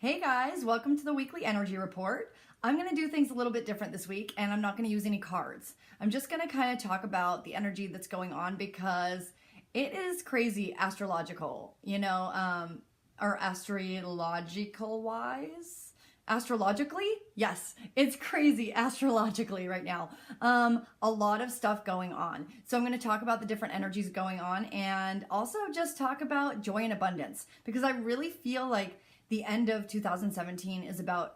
Hey guys, welcome to the weekly energy report. I'm going to do things a little bit different this week and I'm not going to use any cards. I'm just going to kind of talk about the energy that's going on because it is crazy astrological, or astrological wise. Astrologically? Yes, it's crazy astrologically right now. A lot of stuff going on. So I'm going to talk about the different energies going on and also just talk about joy and abundance because I really feel like the end of 2017 is about,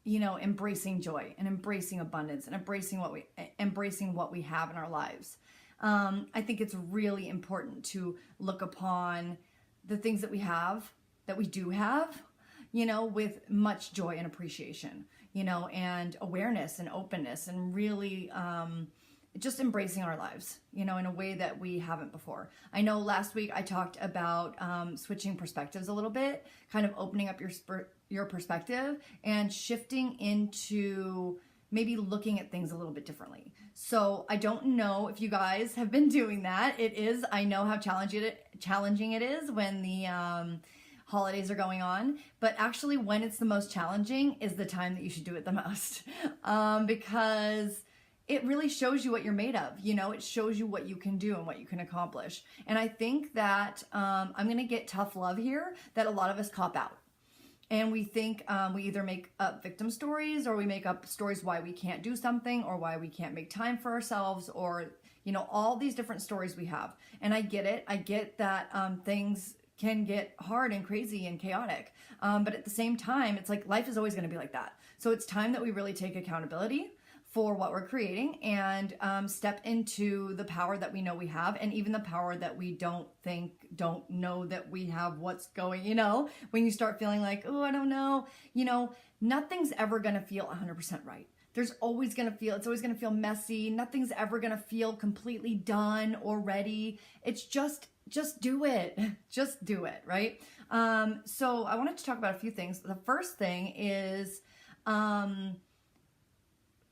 embracing joy and embracing abundance and embracing what we have in our lives. I think it's really important to look upon the things that we do have, with much joy and appreciation, and awareness and openness and really just embracing our lives, in a way that we haven't before. I know last week I talked about switching perspectives a little bit, kind of opening up your perspective and shifting into maybe looking at things a little bit differently. So I don't know if you guys have been doing that. I know how challenging it is when the holidays are going on, but actually when it's the most challenging is the time that you should do it the most, because it really shows you what you're made of. It shows you what you can do and what you can accomplish. And I think that I'm going to get tough love here, that a lot of us cop out. And we think we either make up victim stories or we make up stories why we can't do something or why we can't make time for ourselves or, all these different stories we have. And I get it. I get that things can get hard and crazy and chaotic. But at the same time, it's like life is always going to be like that. So it's time that we really take accountability for what we're creating and step into the power that we know we have, and even the power that we don't know that we have what's going, when you start feeling like, oh, I don't know, nothing's ever going to feel 100% right. It's always going to feel messy. Nothing's ever going to feel completely done or ready. It's just do it. Just do it, right? So I wanted to talk about a few things. The first thing is,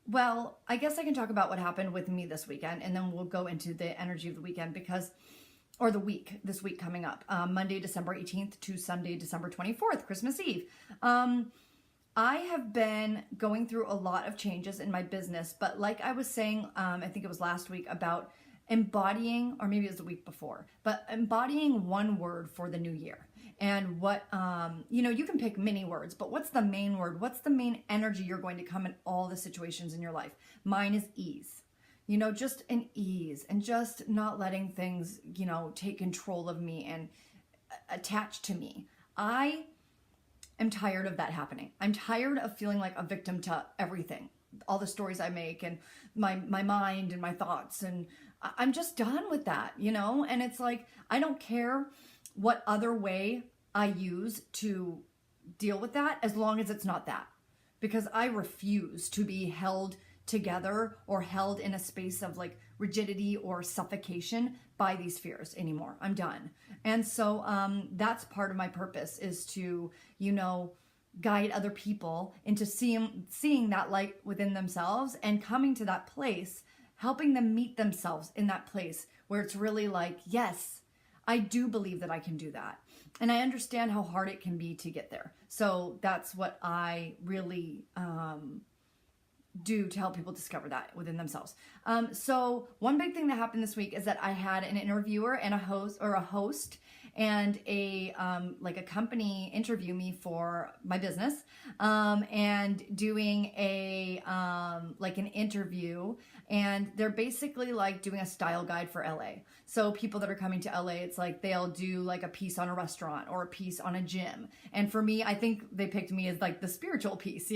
well, I guess I can talk about what happened with me this weekend, and then we'll go into the energy of the weekend this week coming up, Monday, December 18th to Sunday, December 24th, Christmas Eve. I have been going through a lot of changes in my business, but like I was saying, I think it was last week about embodying, or maybe it was the week before, but embodying one word for the new year. And what, you can pick many words, but what's the main word? What's the main energy you're going to come in all the situations in your life? Mine is ease, just an ease and just not letting things, take control of me and attach to me. I am tired of that happening. I'm tired of feeling like a victim to everything, all the stories I make and my mind and my thoughts. And I'm just done with that, and it's like, I don't care what other way I use to deal with that, as long as it's not that, because I refuse to be held together or held in a space of like rigidity or suffocation by these fears anymore. I'm done. And so that's part of my purpose, is to, guide other people into seeing that light within themselves and coming to that place, helping them meet themselves in that place where it's really like, yes, I do believe that I can do that. And I understand how hard it can be to get there. So that's what I really do to help people discover that within themselves. So one big thing that happened this week is that I had an interviewer and a host and a company interview me for my business, and doing an interview, and they're basically like doing a style guide for LA. So people that are coming to LA, it's like they'll do like a piece on a restaurant or a piece on a gym. And for me, I think they picked me as like the spiritual piece,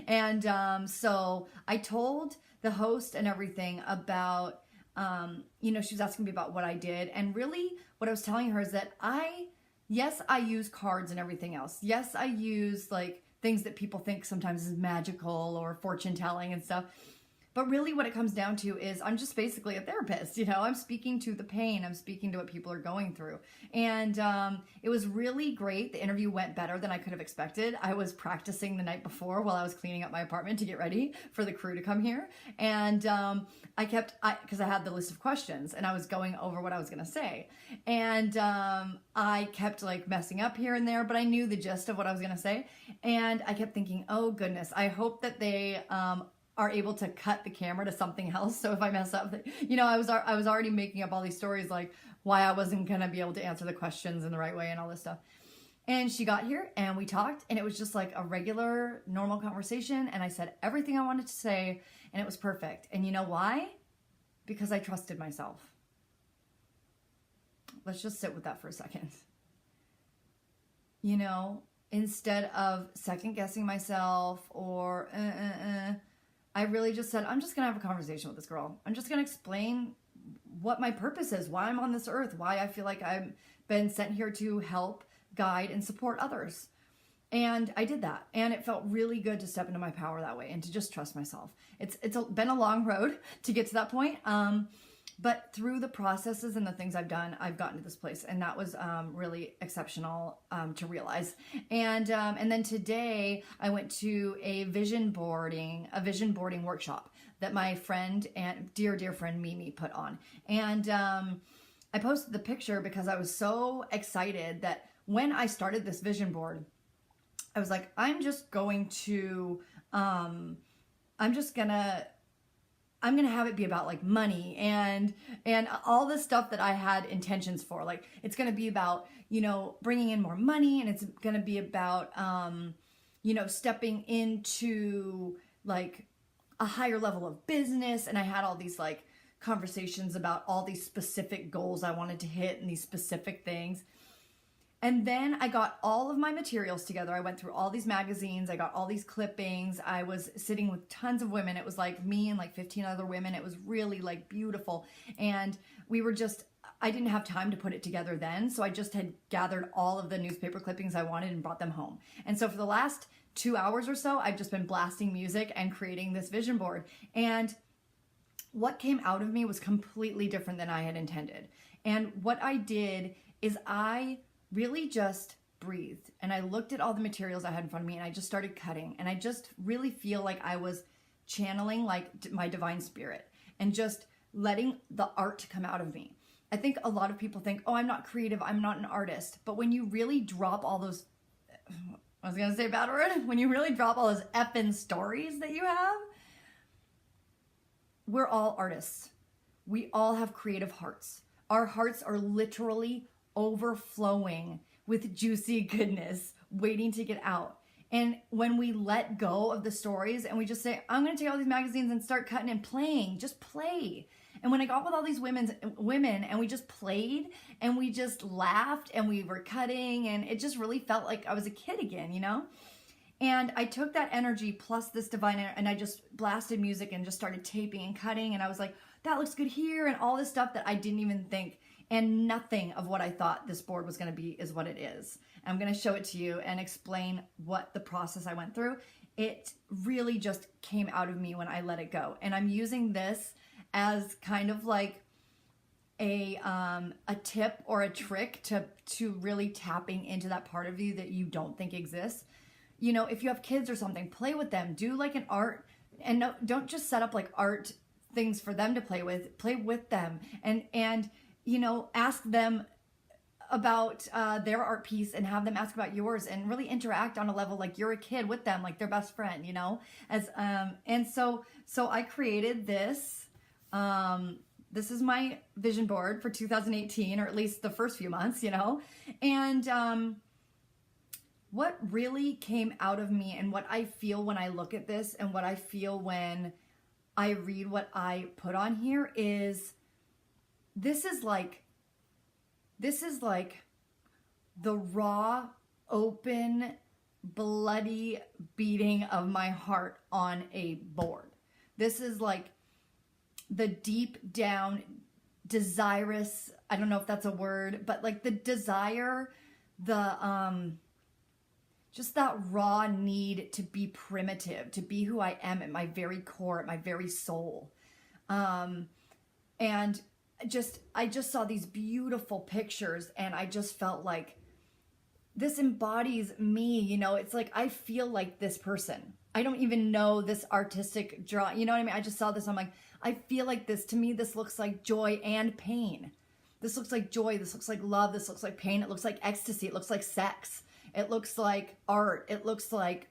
And so I told the host and everything about, she was asking me about what I did. And really what I was telling her is that yes, I use cards and everything else. Yes, I use like things that people think sometimes is magical or fortune telling and stuff. But really what it comes down to is I'm just basically a therapist, you know, I'm speaking to the pain, I'm speaking to what people are going through. And it was really great. The interview went better than I could have expected. I was practicing the night before while I was cleaning up my apartment to get ready for the crew to come here. And because I had the list of questions and I was going over what I was going to say. And I kept like messing up here and there, but I knew the gist of what I was going to say. And I kept thinking, oh goodness, I hope that they are able to cut the camera to something else. So if I mess up, you know, I was already making up all these stories like why I wasn't going to be able to answer the questions in the right way and all this stuff. And she got here and we talked, and it was just like a regular, normal conversation. And I said everything I wanted to say, and it was perfect. And you know why? Because I trusted myself. Let's just sit with that for a second. You know, instead of second guessing myself or I really just said, I'm just going to have a conversation with this girl. I'm just going to explain what my purpose is, why I'm on this earth, why I feel like I've been sent here to help, guide, and support others. And I did that. And it felt really good to step into my power that way and to just trust myself. It's been a long road to get to that point. But through the processes and the things I've done, I've gotten to this place. And that was really exceptional to realize. And then today I went to a vision boarding workshop that my friend and dear friend Mimi put on. And I posted the picture because I was so excited that when I started this vision board, I was like, I'm gonna have it be about like money and all the stuff that I had intentions for. Like it's gonna be about, you know, bringing in more money, and it's gonna be about, you know, stepping into like a higher level of business. And I had all these like conversations about all these specific goals I wanted to hit and these specific things. And then I got all of my materials together. I went through all these magazines. I got all these clippings. I was sitting with tons of women. It was like me and like 15 other women. It was really like beautiful. And I didn't have time to put it together then. So I just had gathered all of the newspaper clippings I wanted and brought them home. And so for the last 2 hours or so, I've just been blasting music and creating this vision board. And what came out of me was completely different than I had intended. And what I did is I really just breathed and I looked at all the materials I had in front of me and I just started cutting, and I just really feel like I was channeling like my divine spirit and just letting the art come out of me. I think a lot of people think, oh, I'm not creative, I'm not an artist. But when you really drop all those, I was going to say a bad word, when you really drop all those effing stories that you have, we're all artists. We all have creative hearts. Our hearts are literally overflowing with juicy goodness waiting to get out. And when we let go of the stories and we just say, I'm going to take all these magazines and start cutting and playing, just play. And when I got with all these women and we just played and we just laughed and we were cutting, and it just really felt like I was a kid again, you know? And I took that energy plus this divine and I just blasted music and just started taping and cutting. And I was like, that looks good here, and all this stuff that I didn't even think. And nothing of what I thought this board was going to be is what it is. I'm going to show it to you and explain what the process I went through. It really just came out of me when I let it go. And I'm using this as kind of like a tip or a trick to really tapping into that part of you that you don't think exists. You know, if you have kids or something, play with them. Do like an art, and no, don't just set up like art things for them to play with them, and you know, ask them about their art piece and have them ask about yours, and really interact on a level like you're a kid with them, like their best friend, you know. And so I created this. This is my vision board for 2018, or at least the first few months, you know. And what really came out of me and what I feel when I look at this and what I feel when I read what I put on here is this is like the raw, open, bloody beating of my heart on a board. This is like the deep down desirous, I don't know if that's a word, but like the desire, just that raw need to be primitive, to be who I am at my very core, at my very soul. And I just saw these beautiful pictures, and I just felt like this embodies me, you know. It's like I feel like this person. I don't even know this artistic draw, you know what I mean? I just saw this, I'm like, I feel like this. To me, this looks like joy and pain. This looks like joy, this looks like love, this looks like pain, it looks like ecstasy, it looks like sex, it looks like art, it looks like,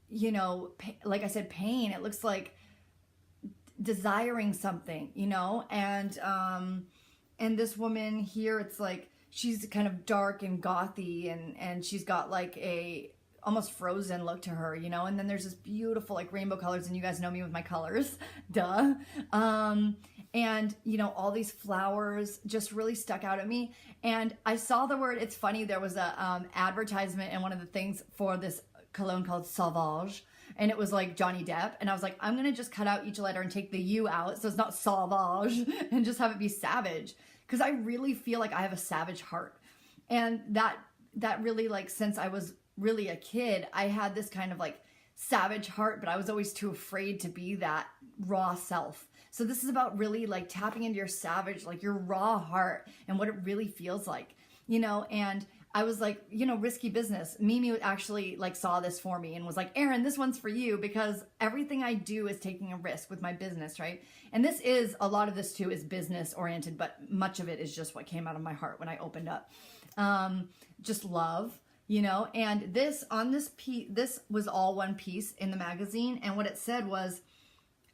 you know, like I said, pain, it looks like desiring something, you know. And this woman here, it's like she's kind of dark and gothy, and she's got like a almost frozen look to her, you know. And then there's this beautiful like rainbow colors, and you guys know me with my colors, duh. And you know, all these flowers just really stuck out at me. And I saw the word, it's funny, there was a advertisement in one of the things for this cologne called Sauvage, and it was like Johnny Depp, and I was like, I'm gonna just cut out each letter and take the U out so it's not Sauvage, and just have it be savage, because I really feel like I have a savage heart. And that really, like, since I was really a kid, I had this kind of like savage heart, but I was always too afraid to be that raw self. So this is about really like tapping into your savage, like your raw heart, and what it really feels like, you know. And I was like, you know, risky business. Mimi actually like saw this for me and was like, Erin, this one's for you, because everything I do is taking a risk with my business, right? And this is, a lot of this too is business oriented, but much of it is just what came out of my heart when I opened up. Just love, you know. And this piece, this was all one piece in the magazine, and what it said was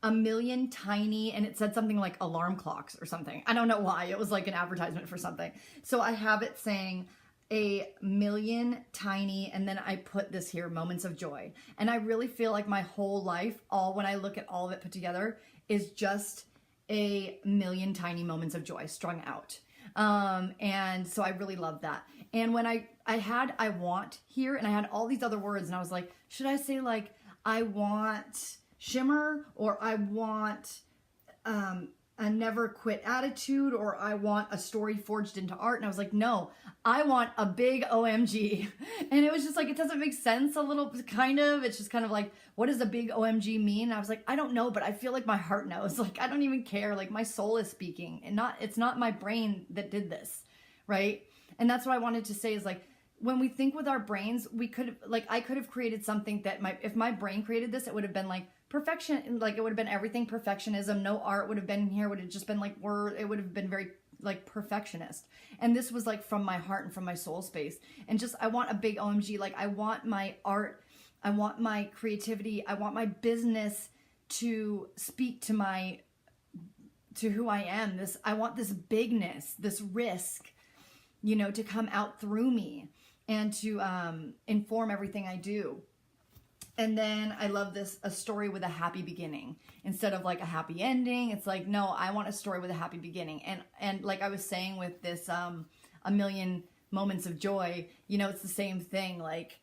a million tiny, and it said something like alarm clocks or something. I don't know why. It was like an advertisement for something. So I have it saying a million tiny, and then I put this here, moments of joy. And I really feel like my whole life, when I look at all of it put together, is just a million tiny moments of joy strung out. And so I really love that. And when I had I want here, and I had all these other words, and I was like, should I say like I want shimmer, or I want a never quit attitude, or I want a story forged into art? And I was like, no, I want a big OMG. And it was just like, it doesn't make sense a little, kind of. It's just kind of like, what does a big OMG mean? And I was like, I don't know, but I feel like my heart knows. Like, I don't even care. Like, my soul is speaking, and it's not my brain that did this, right? And that's what I wanted to say is like, when we think with our brains, we could, like, I could have created something that if my brain created this, it would have been like perfection, like it would have been everything perfectionism, no art would have been here, would have just been like, it would have been very like perfectionist. And this was like from my heart and from my soul space. And just, I want a big OMG, like I want my art, I want my creativity, I want my business to speak to who I am. I want this bigness, this risk, you know, to come out through me and to inform everything I do. And then I love this, a story with a happy beginning instead of like a happy ending. It's like, no, I want a story with a happy beginning. And like I was saying with this, a million moments of joy, you know, it's the same thing. Like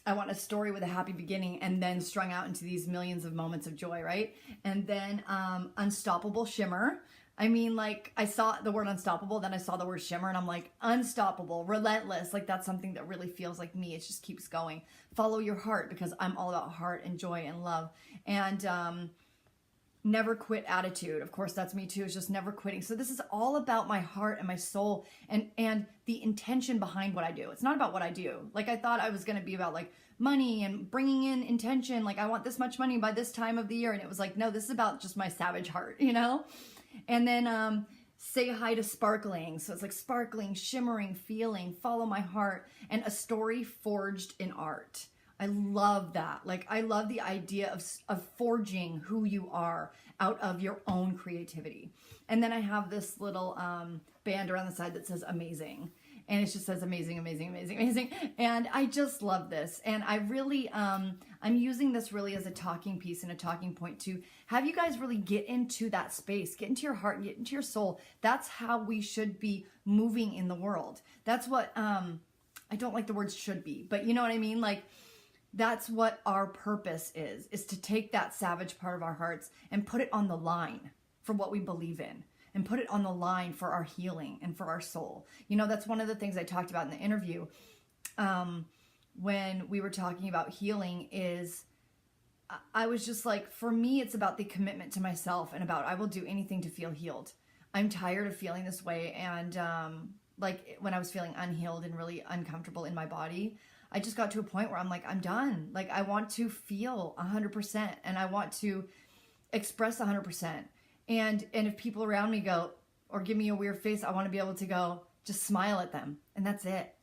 I want a story with a happy beginning and then strung out into these millions of moments of joy, right? And then unstoppable shimmer. I mean, like, I saw the word unstoppable, then I saw the word shimmer, and I'm like, unstoppable, relentless. Like, that's something that really feels like me. It just keeps going. Follow your heart, because I'm all about heart and joy and love. And never quit attitude. Of course, that's me too. It's just never quitting. So this is all about my heart and my soul and the intention behind what I do. It's not about what I do. Like, I thought I was going to be about like money and bringing in intention. Like, I want this much money by this time of the year. And it was like, no, this is about just my savage heart, you know? And then say hi to sparkling. So it's like sparkling, shimmering, feeling, follow my heart, and a story forged in art. I love that. Like, I love the idea of forging who you are out of your own creativity. And then I have this little band around the side that says amazing. And it just says amazing, amazing, amazing, amazing. And I just love this. And I really, I'm using this really as a talking piece and a talking point to have you guys really get into that space, get into your heart, get into your soul. That's how we should be moving in the world. That's what, I don't like the word should be, but you know what I mean? Like, that's what our purpose is to take that savage part of our hearts and put it on the line for what we believe in. And put it on the line for our healing and for our soul. You know, that's one of the things I talked about in the interview. when we were talking about healing is I was just like, for me, it's about the commitment to myself and about I will do anything to feel healed. I'm tired of feeling this way. And like when I was feeling unhealed and really uncomfortable in my body, I just got to a point where I'm like, I'm done. Like I want to feel 100% and I want to express 100%. And if people around me go or give me a weird face, I want to be able to go, just smile at them. And that's it,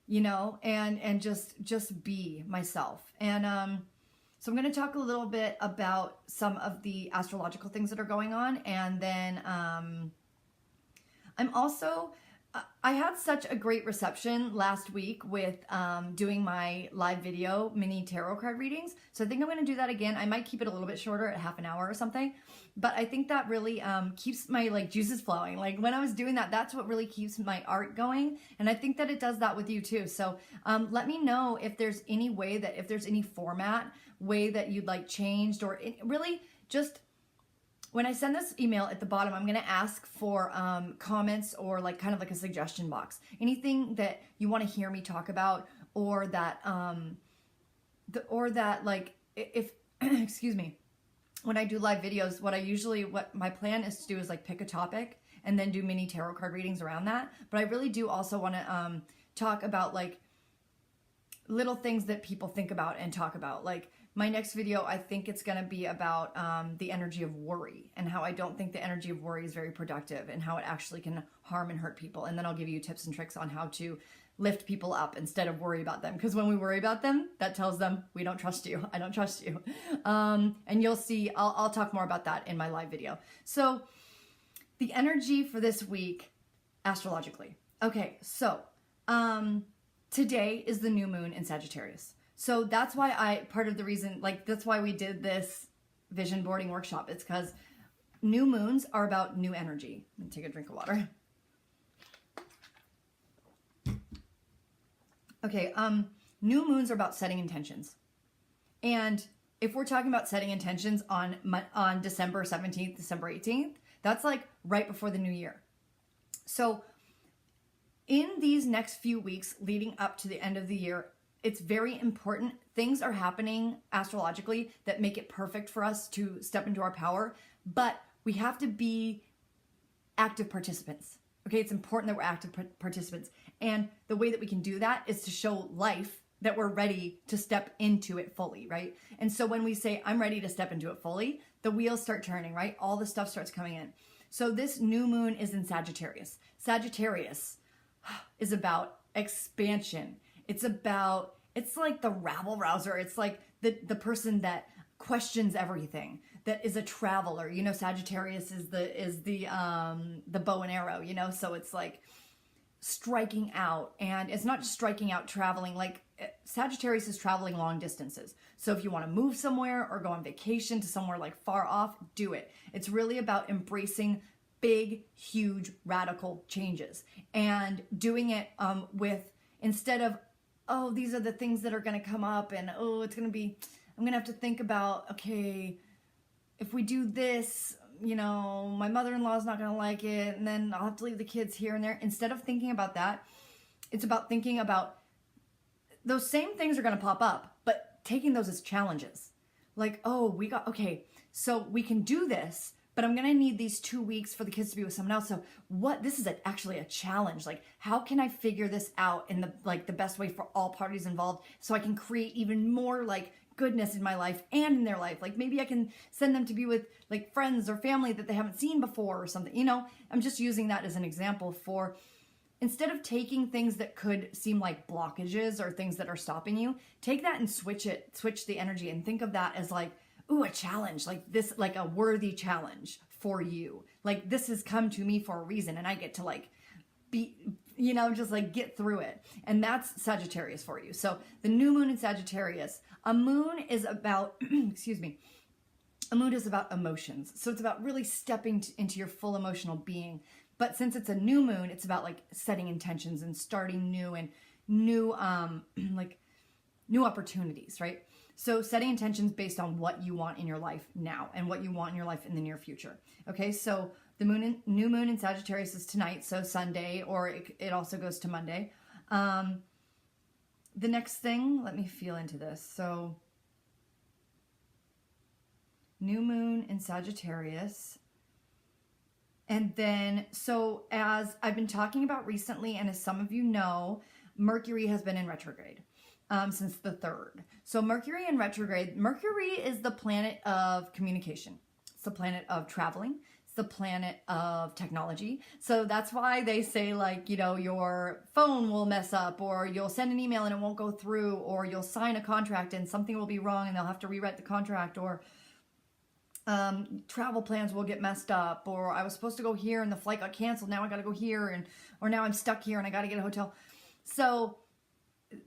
you know, and just be myself. And so I'm going to talk a little bit about some of the astrological things that are going on. And then I'm also, I had such a great reception last week with doing my live video mini tarot card readings. So I think I'm going to do that again. I might keep it a little bit shorter at half an hour or something. But I think that really keeps my like juices flowing. Like when I was doing that, that's what really keeps my art going. And I think that it does that with you too. So let me know if there's any way that, if there's any format way that you'd like changed, or really just when I send this email at the bottom, I'm going to ask for comments or like kind of like a suggestion box. Anything that you want to hear me talk about, or that like if excuse me, when I do live videos, what my plan is to do is like pick a topic and then do mini tarot card readings around that. But I really do also want to talk about like little things that people think about and talk about. Like my next video, I think it's going to be about the energy of worry and how I don't think the energy of worry is very productive and how it actually can harm and hurt people. And then I'll give you tips and tricks on how to lift people up instead of worry about them. Because when we worry about them, that tells them we don't trust you. I don't trust you. And you'll see, I'll talk more about that in my live video. So the energy for this week, astrologically. Okay, so today is the new moon in Sagittarius. So that's why part of the reason, like that's why we did this vision boarding workshop. It's because new moons are about new energy. Let me take a drink of water. Okay, new moons are about setting intentions. And if we're talking about setting intentions on December 17th, December 18th, that's like right before the new year. So in these next few weeks leading up to the end of the year, it's very important. Things are happening astrologically that make it perfect for us to step into our power, but we have to be active participants. Okay, it's important that we're active participants. And the way that we can do that is to show life that we're ready to step into it fully, right? And so when we say, I'm ready to step into it fully, the wheels start turning, right? All the stuff starts coming in. So this new moon is in Sagittarius. Sagittarius is about expansion. It's like the rabble rouser. It's like the person that questions everything, that is a traveler. You know, Sagittarius is the bow and arrow, you know? So it's like striking out, and it's not just striking out, traveling. Like Sagittarius is traveling long distances. So if you want to move somewhere or go on vacation to somewhere like far off, do it. It's really about embracing big, huge, radical changes and doing it with, instead of, oh, these are the things that are going to come up, and oh, I'm going to have to think about, okay, if we do this, you know, my mother-in-law is not going to like it, and then I'll have to leave the kids here and there. Instead of thinking about that, it's about thinking about those same things are going to pop up, but taking those as challenges. Like, oh, okay, so we can do this, but I'm going to need these 2 weeks for the kids to be with someone else. So this is actually a challenge. Like, how can I figure this out in the best way for all parties involved, so I can create even more like goodness in my life and in their life? Like maybe I can send them to be with like friends or family that they haven't seen before or something. You know, I'm just using that as an example for, instead of taking things that could seem like blockages or things that are stopping you, take that and switch the energy and think of that as like, ooh, a challenge, like this, like a worthy challenge for you. Like this has come to me for a reason, and I get to like be, you know, just like get through it. And that's Sagittarius for you. So the new moon in Sagittarius, a moon is about, excuse me, a moon is about emotions. So it's about really stepping into your full emotional being. But since it's a new moon, it's about like setting intentions and starting new and new, like new opportunities, right? So setting intentions based on what you want in your life now and what you want in your life in the near future. Okay, so the new moon in Sagittarius is tonight, so Sunday, or it also goes to Monday. the next thing, let me feel into this. So new moon in Sagittarius. And then, so as I've been talking about recently, and as some of you know, Mercury has been in retrograde since the 3rd. So Mercury in retrograde, Mercury is the planet of communication. It's the planet of traveling. It's the planet of technology. So that's why they say, like, you know, your phone will mess up, or you'll send an email and it won't go through, or you'll sign a contract and something will be wrong and they'll have to rewrite the contract, or travel plans will get messed up, or I was supposed to go here and the flight got canceled. Now I got to go here, and or now I'm stuck here and I got to get a hotel. So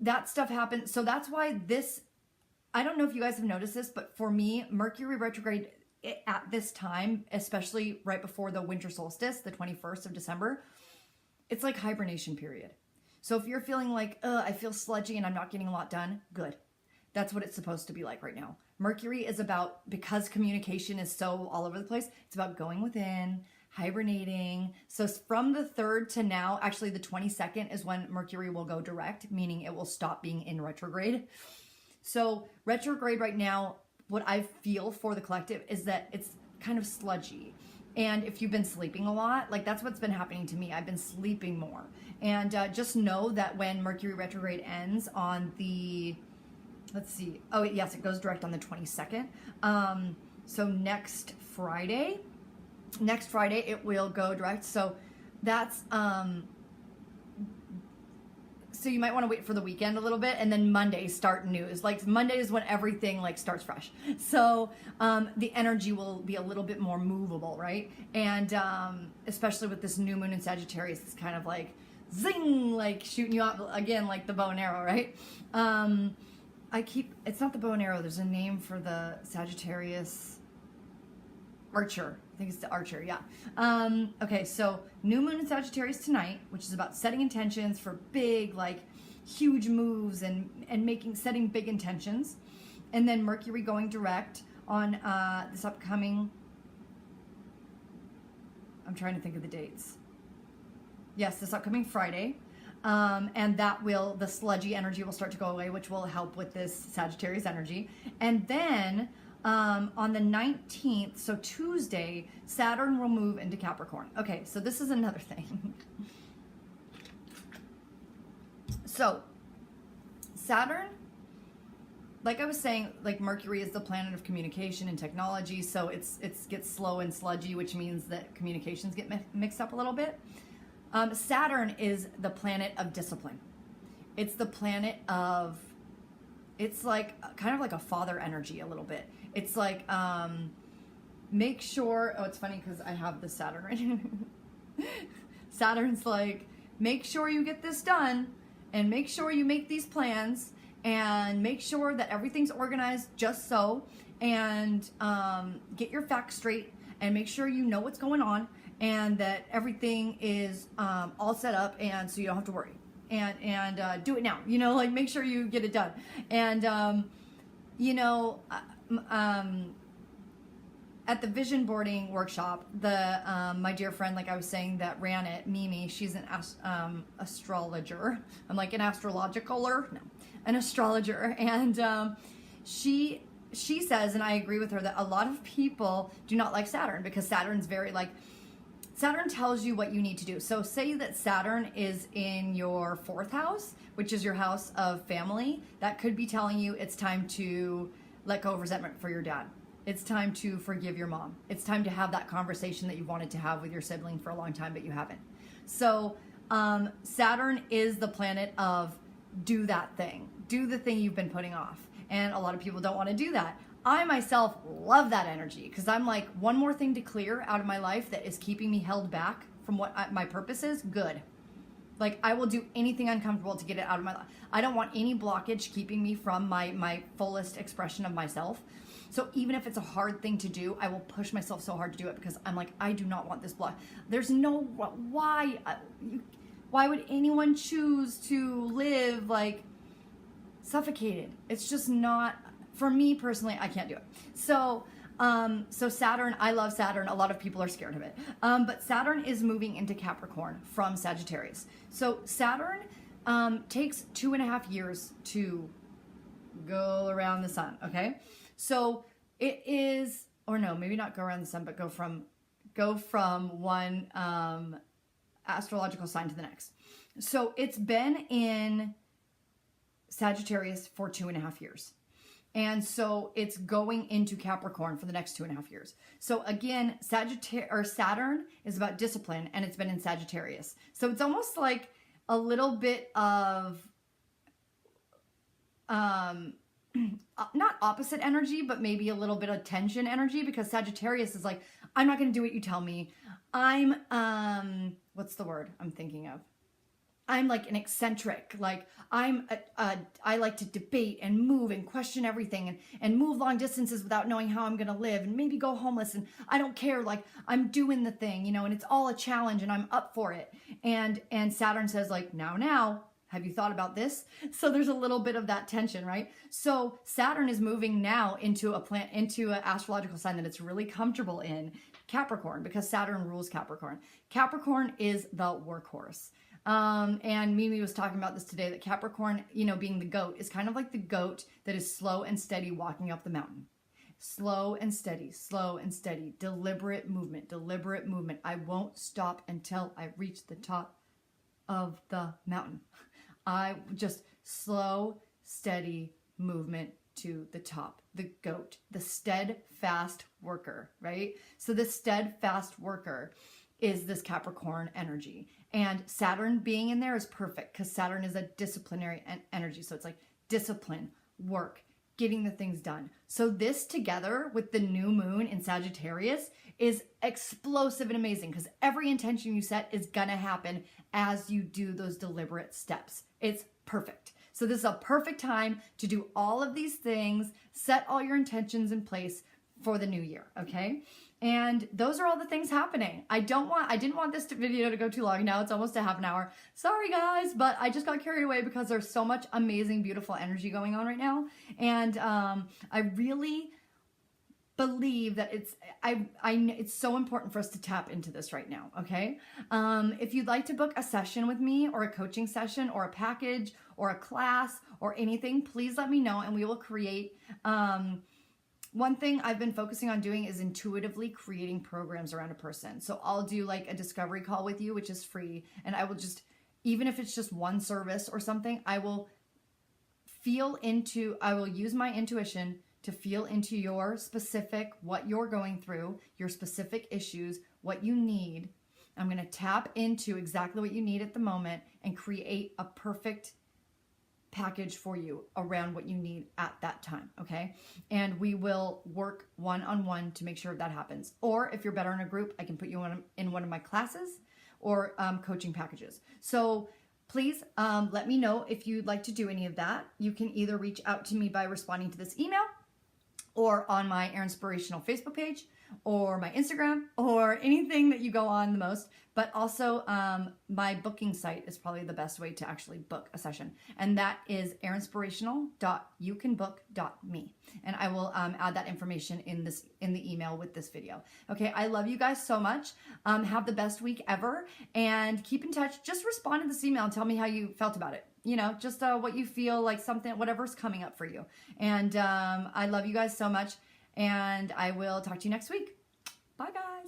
that stuff happens. So that's why this, I don't know if you guys have noticed this, but for me, Mercury retrograde at this time, especially right before the winter solstice, the 21st of December, it's like hibernation period. So if you're feeling like, I feel sludgy and I'm not getting a lot done, good. That's what it's supposed to be like right now. Mercury is about, because communication is so all over the place, it's about going within, hibernating. So from the 3rd to now, actually the 22nd is when Mercury will go direct, meaning it will stop being in retrograde. So retrograde right now, what I feel for the collective is that it's kind of sludgy. And if you've been sleeping a lot, like that's what's been happening to me. I've been sleeping more. And just know that when Mercury retrograde ends on the, let's see. Oh, yes, it goes direct on the 22nd. So next Friday it will go direct. So that's, so you might want to wait for the weekend a little bit, and then Monday start news. Like Monday is when everything like starts fresh. So the energy will be a little bit more movable, right? And especially with this new moon in Sagittarius, it's kind of like zing, like shooting you out again, like the bow and arrow, right? It's not the bow and arrow. There's a name for the Sagittarius. Archer. I think it's the Archer, yeah. Okay, so new moon in Sagittarius tonight, which is about setting intentions for big, like, huge moves and setting big intentions. And then Mercury going direct on this upcoming, I'm trying to think of the dates. Yes, this upcoming Friday. And the sludgy energy will start to go away, which will help with this Sagittarius energy. And then on the 19th, so Tuesday, Saturn will move into Capricorn. Okay, so this is another thing. So Saturn, like I was saying, like Mercury is the planet of communication and technology, so it gets slow and sludgy, which means that communications get mixed up a little bit. Saturn is the planet of discipline. It's the planet of, it's like kind of like a father energy a little bit. It's like, make sure, it's funny because I have the Saturn right here. Saturn's like, make sure you get this done, and make sure you make these plans, and make sure that everything's organized just so, and get your facts straight, and make sure you know what's going on, and that everything is all set up, and so you don't have to worry. And do it now, you know, like make sure you get it done. And, you know, at the vision boarding workshop, my dear friend, like I was saying, that ran it, Mimi, she's an astrologer. I'm like an astrologicaler? No, an astrologer. And she says, and I agree with her, that a lot of people do not like Saturn because Saturn's very like, Saturn tells you what you need to do. So say that Saturn is in your 4th house, which is your house of family. That could be telling you it's time to let go of resentment for your dad. It's time to forgive your mom. It's time to have that conversation that you wanted to have with your sibling for a long time, but you haven't. So Saturn is the planet of do that thing. Do the thing you've been putting off. And a lot of people don't want to do that. I myself love that energy because I'm like, one more thing to clear out of my life that is keeping me held back from what my purpose is, good. Like I will do anything uncomfortable to get it out of my life. I don't want any blockage keeping me from my fullest expression of myself. So even if it's a hard thing to do, I will push myself so hard to do it because I'm like, I do not want this block. There's no, why would anyone choose to live like suffocated? It's just not, for me personally, I can't do it. So Saturn, I love Saturn. A lot of people are scared of it. But Saturn is moving into Capricorn from Sagittarius. So Saturn takes 2.5 years to go around the sun, okay? So it is, or no, maybe not go around the sun, but go from one astrological sign to the next. So it's been in Sagittarius for 2.5 years. And so it's going into Capricorn for the next 2.5 years. So again, Saturn is about discipline, and it's been in Sagittarius. So it's almost like a little bit of, not opposite energy, but maybe a little bit of tension energy, because Sagittarius is like, I'm not going to do what you tell me. I'm, what's the word I'm thinking of? I'm like an eccentric, like I like to debate and move and question everything and move long distances without knowing how I'm going to live and maybe go homeless, and I don't care, like I'm doing the thing, you know, and it's all a challenge and I'm up for it. And Saturn says like, now, have you thought about this? So there's a little bit of that tension, right? So Saturn is moving now into an astrological sign that it's really comfortable in, Capricorn, because Saturn rules Capricorn. Capricorn is the workhorse. And Mimi was talking about this today, that Capricorn, you know, being the goat, is kind of like the goat that is slow and steady walking up the mountain. Slow and steady, deliberate movement. I won't stop until I reach the top of the mountain. I just slow, steady movement to the top. The goat, the steadfast worker, right? So the steadfast worker is this Capricorn energy. And Saturn being in there is perfect, because Saturn is a disciplinary energy. So it's like discipline, work, getting the things done. So this together with the new moon in Sagittarius is explosive and amazing, because every intention you set is going to happen as you do those deliberate steps. It's perfect. So this is a perfect time to do all of these things, set all your intentions in place for the new year, okay? And those are all the things happening. I didn't want this video to go too long. Now it's almost a half an hour. Sorry guys, but I just got carried away because there's so much amazing, beautiful energy going on right now. And I really believe that it's so important for us to tap into this right now, okay? If you'd like to book a session with me, or a coaching session, or a package, or a class, or anything, please let me know and we will create. One thing I've been focusing on doing is intuitively creating programs around a person. So I'll do like a discovery call with you, which is free. And I will just, even if it's just one service or something, I will use my intuition to feel into your specific, what you're going through, your specific issues, what you need. I'm going to tap into exactly what you need at the moment and create a perfect package for you around what you need at that time, okay? And we will work one-on-one to make sure that happens. Or if you're better in a group, I can put you in one of my classes or coaching packages. So please let me know if you'd like to do any of that. You can either reach out to me by responding to this email, or on my Air Inspirational Facebook page, or my Instagram, or anything that you go on the most. But also my booking site is probably the best way to actually book a session. And that is airinspirational.youcanbook.me. And I will add that information in the email with this video. Okay, I love you guys so much. Have the best week ever, and keep in touch. Just respond to this email and tell me how you felt about it. You know, just what you feel, like something, whatever's coming up for you. And I love you guys so much, and I will talk to you next week. Bye, guys.